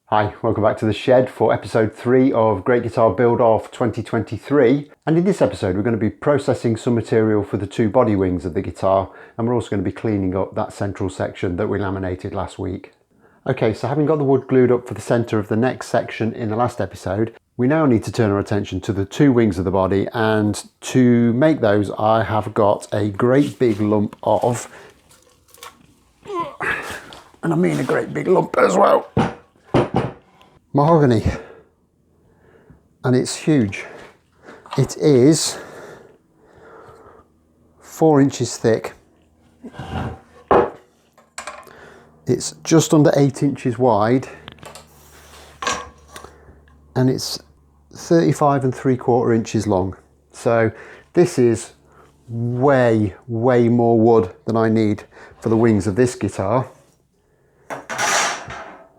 Hi, welcome back to the shed for episode 3 of Great Guitar Build Off 2023. And in this episode we're going to be processing some material for the two body wings of the guitar, and we're also going to be cleaning up that central section that we laminated last week. Okay, so having got the wood glued up for the centre of the next section in the last episode, we now need to turn our attention to the two wings of the body, and to make those I have got a great big lump of, and I mean a great big lump as well, mahogany, and it's huge. It is 4 inches thick. It's just under 8 inches wide, and it's 35 3/4 inches long. So this is way more wood than I need for the wings of this guitar.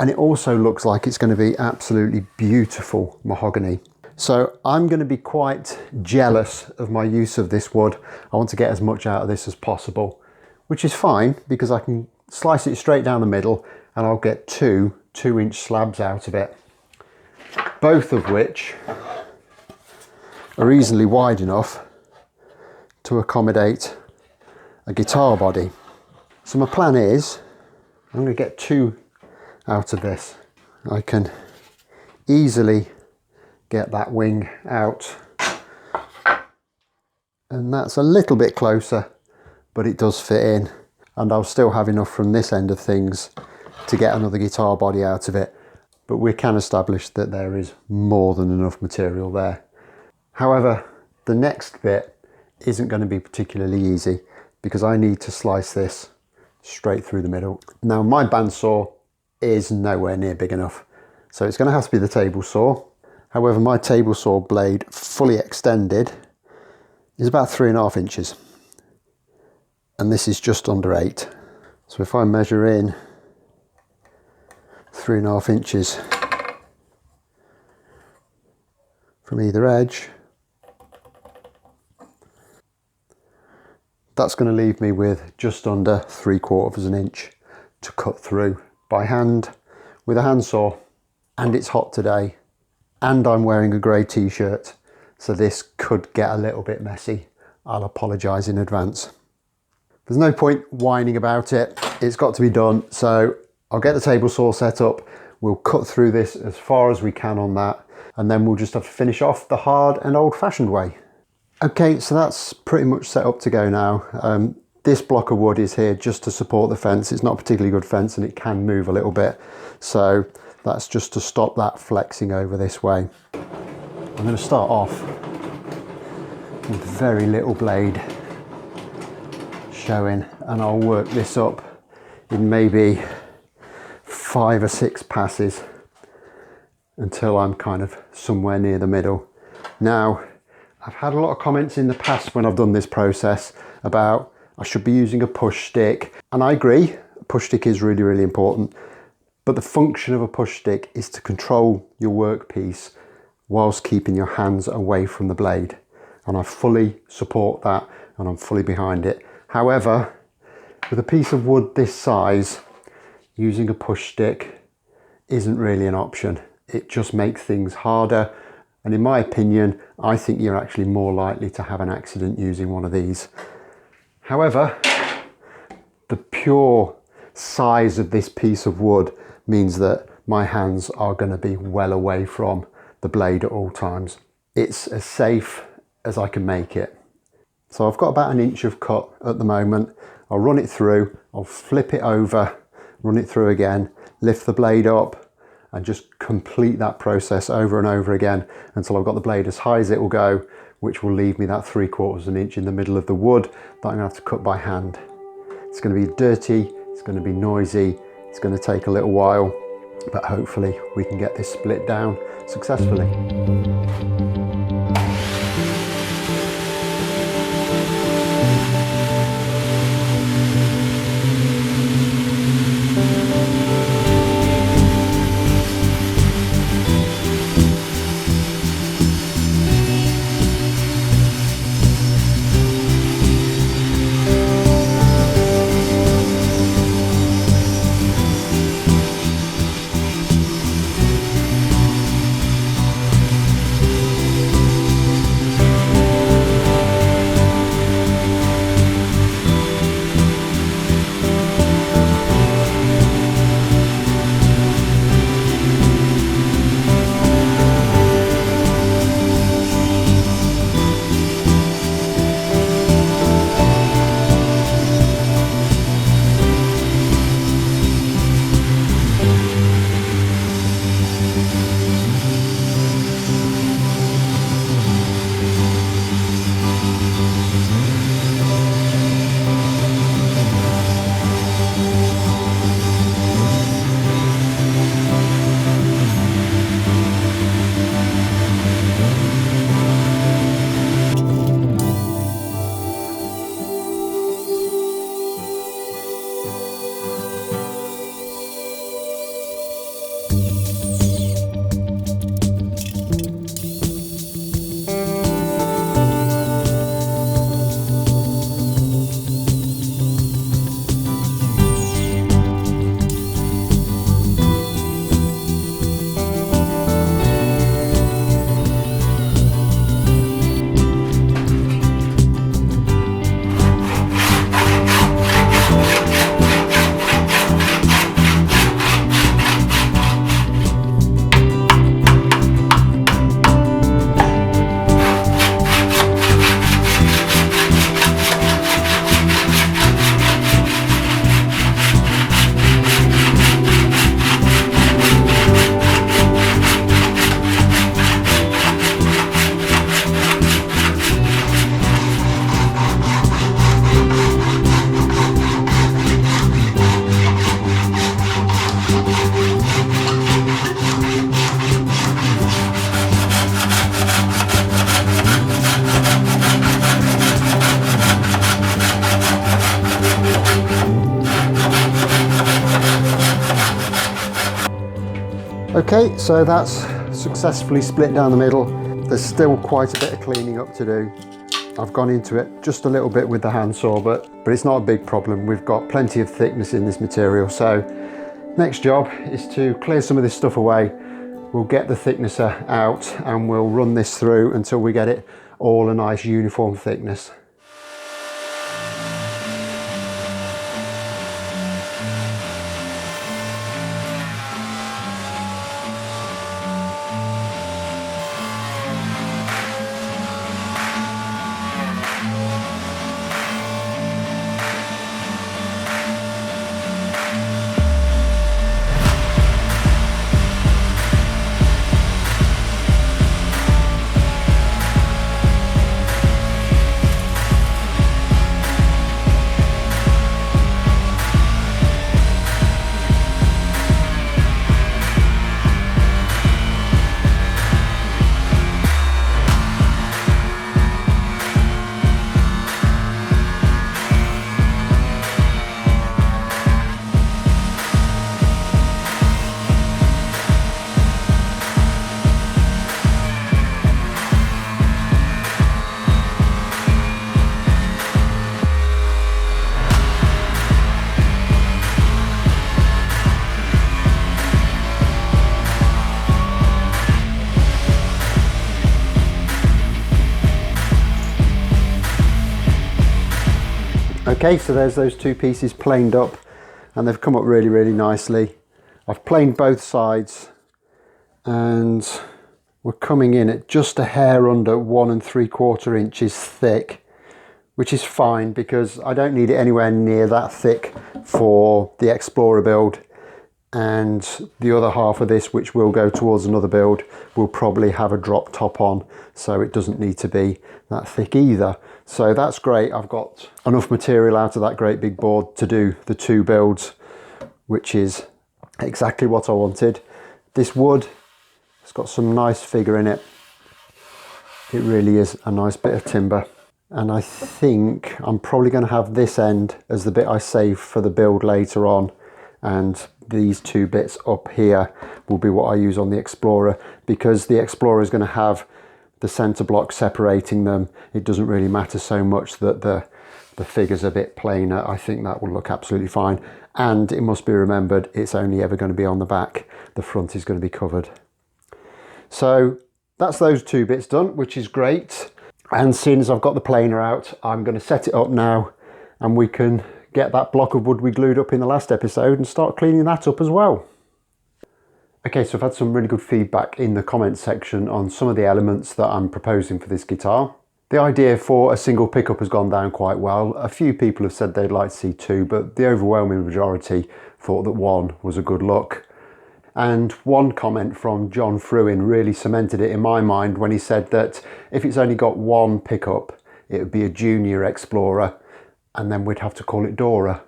And it also looks like it's going to be absolutely beautiful mahogany. So I'm going to be quite jealous of my use of this wood. I want to get as much out of this as possible, which is fine because I can slice it straight down the middle and I'll get two 2-inch slabs out of it, both of which are easily wide enough to accommodate a guitar body. So my plan is I'm going to get 2 out of this. I can easily get that wing out, and that's a little bit closer, but it does fit in, and I'll still have enough from this end of things to get another guitar body out of it, but we can establish that there is more than enough material there. However, the next bit isn't going to be particularly easy because I need to slice this straight through the middle. Now my bandsaw is nowhere near big enough, so it's going to have to be the table saw. However, my table saw blade fully extended is about 3.5 inches, and this is just under 8. So if I measure in 3.5 inches from either edge, that's going to leave me with just under 3/4 inch to cut through by hand with a handsaw. And it's hot today, and I'm wearing a grey t-shirt, so this could get a little bit messy. I'll apologise in advance. There's no point whining about it, it's got to be done. So I'll get the table saw set up, we'll cut through this as far as we can on that, and then we'll just have to finish off the hard and old-fashioned way. Okay, so that's pretty much set up to go now. This block of wood is here just to support the fence. It's not a particularly good fence and it can move a little bit. So that's just to stop that flexing over this way. I'm going to start off with very little blade showing, and I'll work this up in maybe 5 or 6 passes until I'm kind of somewhere near the middle. Now, I've had a lot of comments in the past when I've done this process about I should be using a push stick, and I agree, a push stick is really important, but the function of a push stick is to control your workpiece whilst keeping your hands away from the blade, and I fully support that and I'm fully behind it. However, with a piece of wood this size, using a push stick isn't really an option. It just makes things harder, and in my opinion, I think you're actually more likely to have an accident using one of these. However, the pure size of this piece of wood means that my hands are going to be well away from the blade at all times. It's as safe as I can make it. So I've got about 1 inch of cut at the moment. I'll run it through, I'll flip it over, run it through again, lift the blade up, and just complete that process over and over again until I've got the blade as high as it will go, which will leave me that 3/4 inch in the middle of the wood that I'm going to have to cut by hand. It's going to be dirty, it's going to be noisy, it's going to take a little while, but hopefully we can get this split down successfully. Okay, so that's successfully split down the middle. There's still quite a bit of cleaning up to do. I've gone into it just a little bit with the handsaw, but it's not a big problem. We've got plenty of thickness in this material. So next job is to clear some of this stuff away. We'll get the thicknesser out and we'll run this through until we get it all a nice uniform thickness. Okay, so there's those two pieces planed up and they've come up really, really nicely. I've planed both sides and we're coming in at just a hair under 1 3/4 inches thick, which is fine because I don't need it anywhere near that thick for the Explorer build. And the other half of this, which will go towards another build, will probably have a drop top on, so it doesn't need to be that thick either. So that's great. I've got enough material out of that great big board to do the two builds, which is exactly what I wanted. This wood, it's got some nice figure in it. It really is a nice bit of timber. And I think I'm probably going to have this end as the bit I save for the build later on, and these two bits up here will be what I use on the Explorer, because the Explorer is going to have the center block separating them. It doesn't really matter so much that the figure's a bit plainer. I think that will look absolutely fine. And it must be remembered, it's only ever going to be on the back. The front is going to be covered. So that's those two bits done, which is great. And seeing as I've got the planer out, I'm going to set it up now and we can get that block of wood we glued up in the last episode and start cleaning that up as well. Okay, so I've had some really good feedback in the comments section on some of the elements that I'm proposing for this guitar. The idea for a single pickup has gone down quite well. A few people have said they'd like to see two, but the overwhelming majority thought that one was a good look. And one comment from John Fruin really cemented it in my mind when he said that if it's only got one pickup, it would be a Junior Explorer, and then we'd have to call it Dora.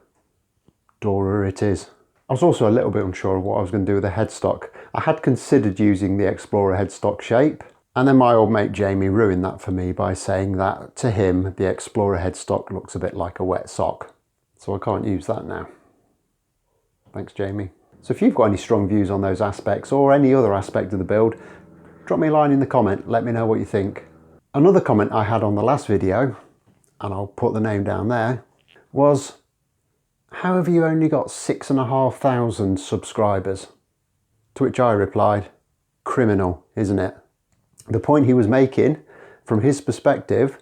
Dora it is. I was also a little bit unsure of what I was going to do with the headstock. I had considered using the Explorer headstock shape, and then my old mate Jamie ruined that for me by saying that to him the Explorer headstock looks a bit like a wet sock. So I can't use that now. Thanks, Jamie. So if you've got any strong views on those aspects or any other aspect of the build, drop me a line in the comment, let me know what you think. Another comment I had on the last video, and I'll put the name down there, was, how have you only got 6,500 subscribers? To which I replied, criminal, isn't it? The point he was making, from his perspective,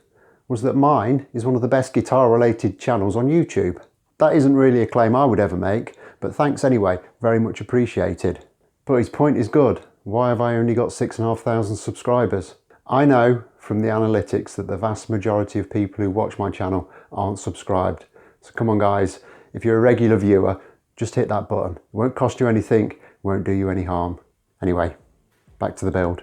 was that mine is one of the best guitar related channels on YouTube. That isn't really a claim I would ever make, but thanks anyway, very much appreciated. But his point is good. Why have I only got 6,500 subscribers? I know from the analytics that the vast majority of people who watch my channel aren't subscribed. So come on guys, if you're a regular viewer, just hit that button. It won't cost you anything, won't do you any harm. Anyway, back to the build.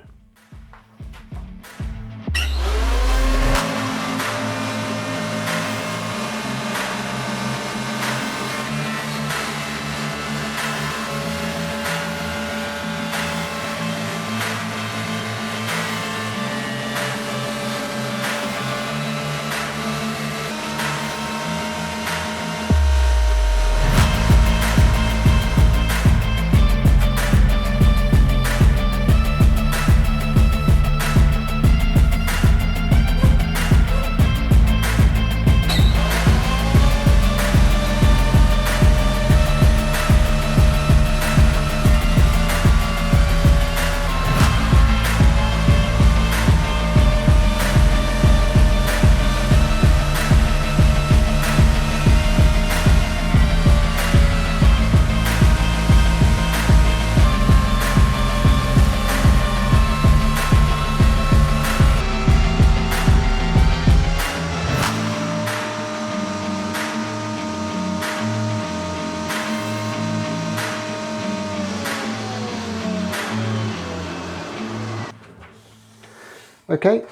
Okay,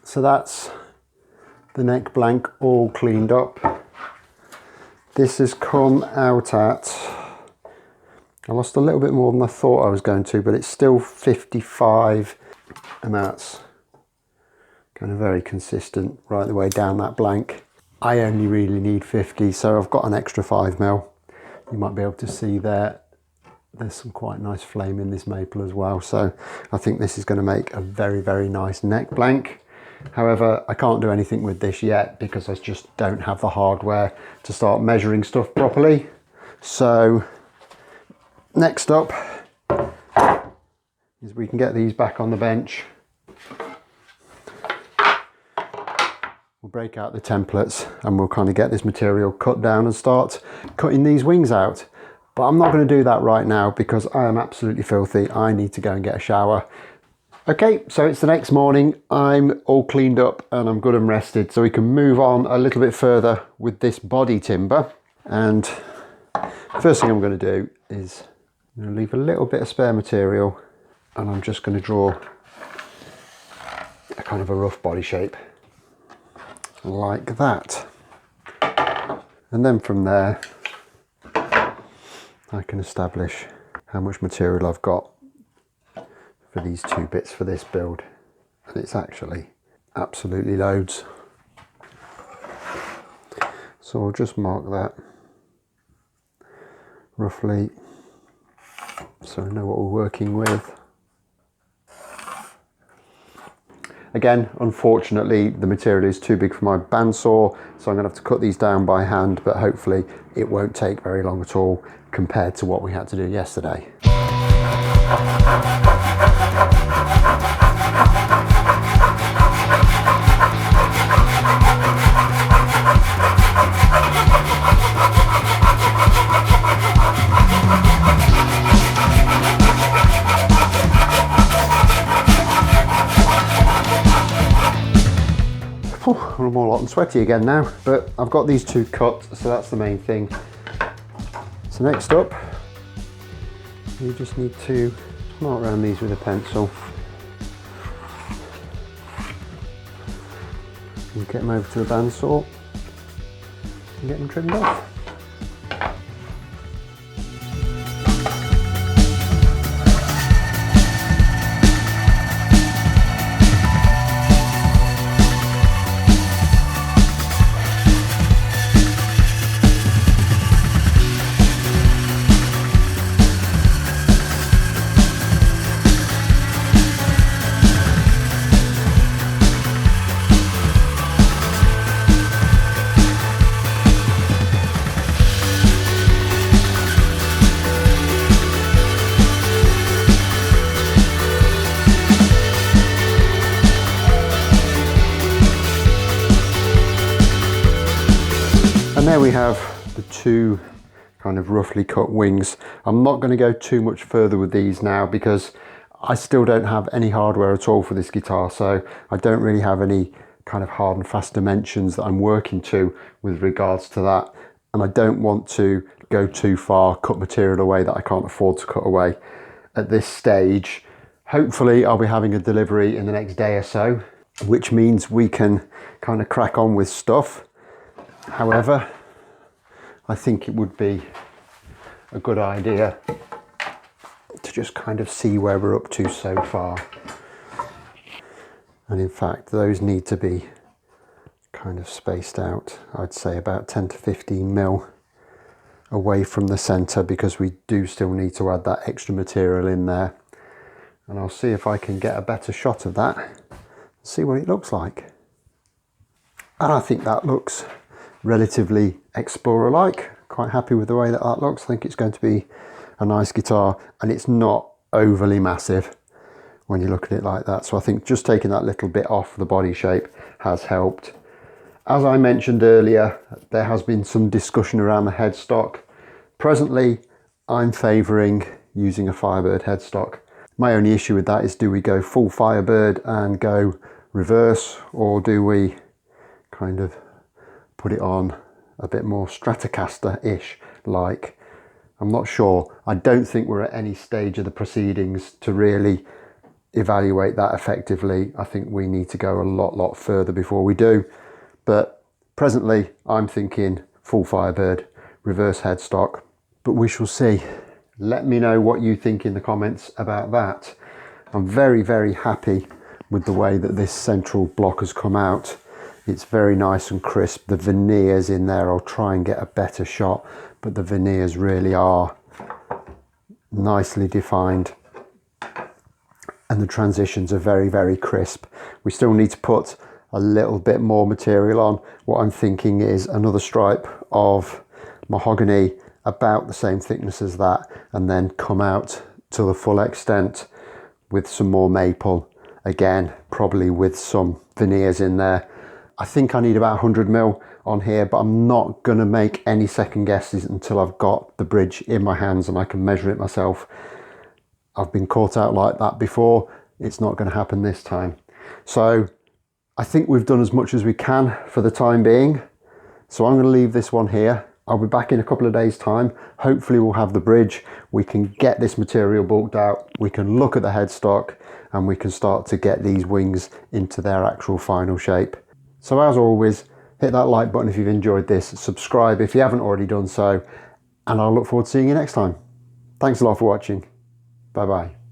so that's the neck blank all cleaned up. This has come out at, I lost a little bit more than I thought I was going to, but it's still 55, and that's kind of very consistent right the way down that blank. I only really need 50, so I've got an extra 5mm. You might be able to see there, there's some quite nice flame in this maple as well, so I think this is going to make a very, very nice neck blank. However, I can't do anything with this yet because I just don't have the hardware to start measuring stuff properly. So next up is we can get these back on the bench. We'll break out the templates and we'll kind of get this material cut down and start cutting these wings out. But I'm not going to do that right now because I am absolutely filthy. I need to go and get a shower. Okay, so it's the next morning. I'm all cleaned up and I'm good and rested, so we can move on a little bit further with this body timber. And first thing I'm going to do is I'm going to leave a little bit of spare material, and I'm just going to draw a kind of a rough body shape like that. And then from there I can establish how much material I've got for these two bits for this build, and it's actually absolutely loads. So I'll just mark that roughly so I know what we're working with. Again, unfortunately the material is too big for my bandsaw, so I'm going to have to cut these down by hand, but hopefully it won't take very long at all compared to what we had to do yesterday. I'm all hot and sweaty again now, but I've got these two cut, so that's the main thing. So next up, you just need to mark around these with a pencil and get them over to the bandsaw and get them trimmed off. And there we have the two kind of roughly cut wings. I'm not going to go too much further with these now because I still don't have any hardware at all for this guitar, so I don't really have any kind of hard and fast dimensions that I'm working to with regards to that, and I don't want to go too far, cut material away that I can't afford to cut away at this stage. Hopefully I'll be having a delivery in the next day or so, which means we can kind of crack on with stuff. However, I think it would be a good idea to just kind of see where we're up to so far. And in fact, those need to be kind of spaced out, I'd say about 10 to 15mm away from the centre, because we do still need to add that extra material in there. And I'll see if I can get a better shot of that, see what it looks like. And I think that looks relatively Explorer-like. Quite happy with the way that that looks. I think it's going to be a nice guitar, and it's not overly massive when you look at it like that. So I think just taking that little bit off the body shape has helped. As I mentioned earlier, there has been some discussion around the headstock. Presently, I'm favouring using a Firebird headstock. My only issue with that is, do we go full Firebird and go reverse, or do we kind of put it on a bit more Stratocaster-ish like? I'm not sure. I don't think we're at any stage of the proceedings to really evaluate that effectively. I think we need to go a lot further before we do. But presently I'm thinking full Firebird, reverse headstock, but we shall see. Let me know what you think in the comments about that. I'm very happy with the way that this central block has come out. It's very nice and crisp. The veneers in there, I'll try and get a better shot, but the veneers really are nicely defined. And the transitions are very crisp. We still need to put a little bit more material on. What I'm thinking is another stripe of mahogany about the same thickness as that, and then come out to the full extent with some more maple, again probably with some veneers in there. I think I need about 100 mil on here, but I'm not going to make any second guesses until I've got the bridge in my hands and I can measure it myself. I've been caught out like that before. It's not going to happen this time. So I think we've done as much as we can for the time being. So I'm going to leave this one here. I'll be back in a couple of days' time. Hopefully we'll have the bridge. We can get this material bulked out. We can look at the headstock and we can start to get these wings into their actual final shape. So as always, hit that like button if you've enjoyed this. Subscribe if you haven't already done so. And I'll look forward to seeing you next time. Thanks a lot for watching. Bye bye.